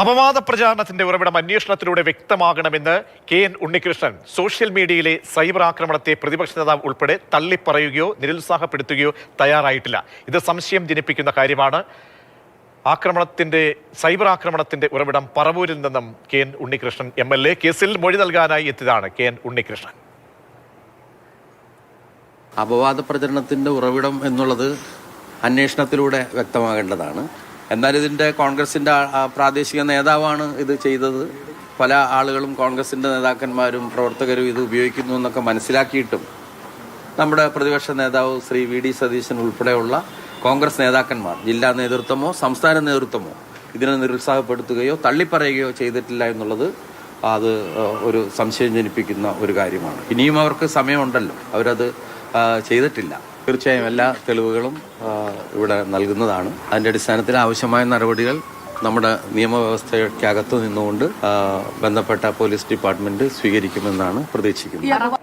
അപവാദ പ്രചാരണത്തിന്റെ ഉറവിടം അന്വേഷണത്തിലൂടെ വ്യക്തമാകണമെന്ന് കെ.എൻ. ഉണ്ണികൃഷ്ണൻ സോഷ്യൽ മീഡിയയിലെ സൈബർ ആക്രമണത്തെ പ്രതിപക്ഷ നേതാവ് ഉൾപ്പെടെ തള്ളിപ്പറയുകയോ നിരുത്സാഹപ്പെടുത്തുകയോ തയ്യാറായിട്ടില്ല. ഇത് സംശയം ജനിപ്പിക്കുന്ന കാര്യമാണ്. സൈബർ ആക്രമണത്തിന്റെ ഉറവിടം പറവൂരിൽ നിന്നും കെ.എൻ. ഉണ്ണികൃഷ്ണൻ MLA കേസിൽ മൊഴി നൽകാനായി എത്തിയതാണ് കെ.എൻ. ഉണ്ണികൃഷ്ണൻ. അപവാദ പ്രചരണത്തിന്റെ ഉറവിടം എന്നുള്ളത് അന്വേഷണത്തിലൂടെ വ്യക്തമാകേണ്ടതാണ്. എന്നാൽ ഇതിൻ്റെ കോൺഗ്രസിൻ്റെ പ്രാദേശിക നേതാവാണ് ഇത് ചെയ്തത്. പല ആളുകളും കോൺഗ്രസിൻ്റെ നേതാക്കന്മാരും പ്രവർത്തകരും ഇത് ഉപയോഗിക്കുന്നു എന്നൊക്കെ മനസ്സിലാക്കിയിട്ടും നമ്മുടെ പ്രതിപക്ഷ നേതാവ് ശ്രീ VD സതീശൻ ഉൾപ്പെടെയുള്ള കോൺഗ്രസ് നേതാക്കന്മാർ, ജില്ലാ നേതൃത്വമോ സംസ്ഥാന നേതൃത്വമോ ഇതിനെ നിരുത്സാഹപ്പെടുത്തുകയോ തള്ളിപ്പറയുകയോ ചെയ്തിട്ടില്ല എന്നുള്ളത് അത് ഒരു സംശയം ജനിപ്പിക്കുന്ന ഒരു കാര്യമാണ്. ഇനിയും അവർക്ക് സമയമുണ്ടല്ലോ, അവരത് ചെയ്തിട്ടില്ല. തീർച്ചയായും എല്ലാ തെളിവുകളും ഇവിടെ നൽകുന്നതാണ്. അതിൻ്റെ അടിസ്ഥാനത്തിൽ ആവശ്യമായ നടപടികൾ നമ്മുടെ നിയമവ്യവസ്ഥയ്ക്കകത്ത് നിന്നുകൊണ്ട് ബന്ധപ്പെട്ട പോലീസ് ഡിപ്പാർട്ട്മെന്റ് സ്വീകരിക്കുമെന്നാണ് പ്രതീക്ഷിക്കുന്നത്.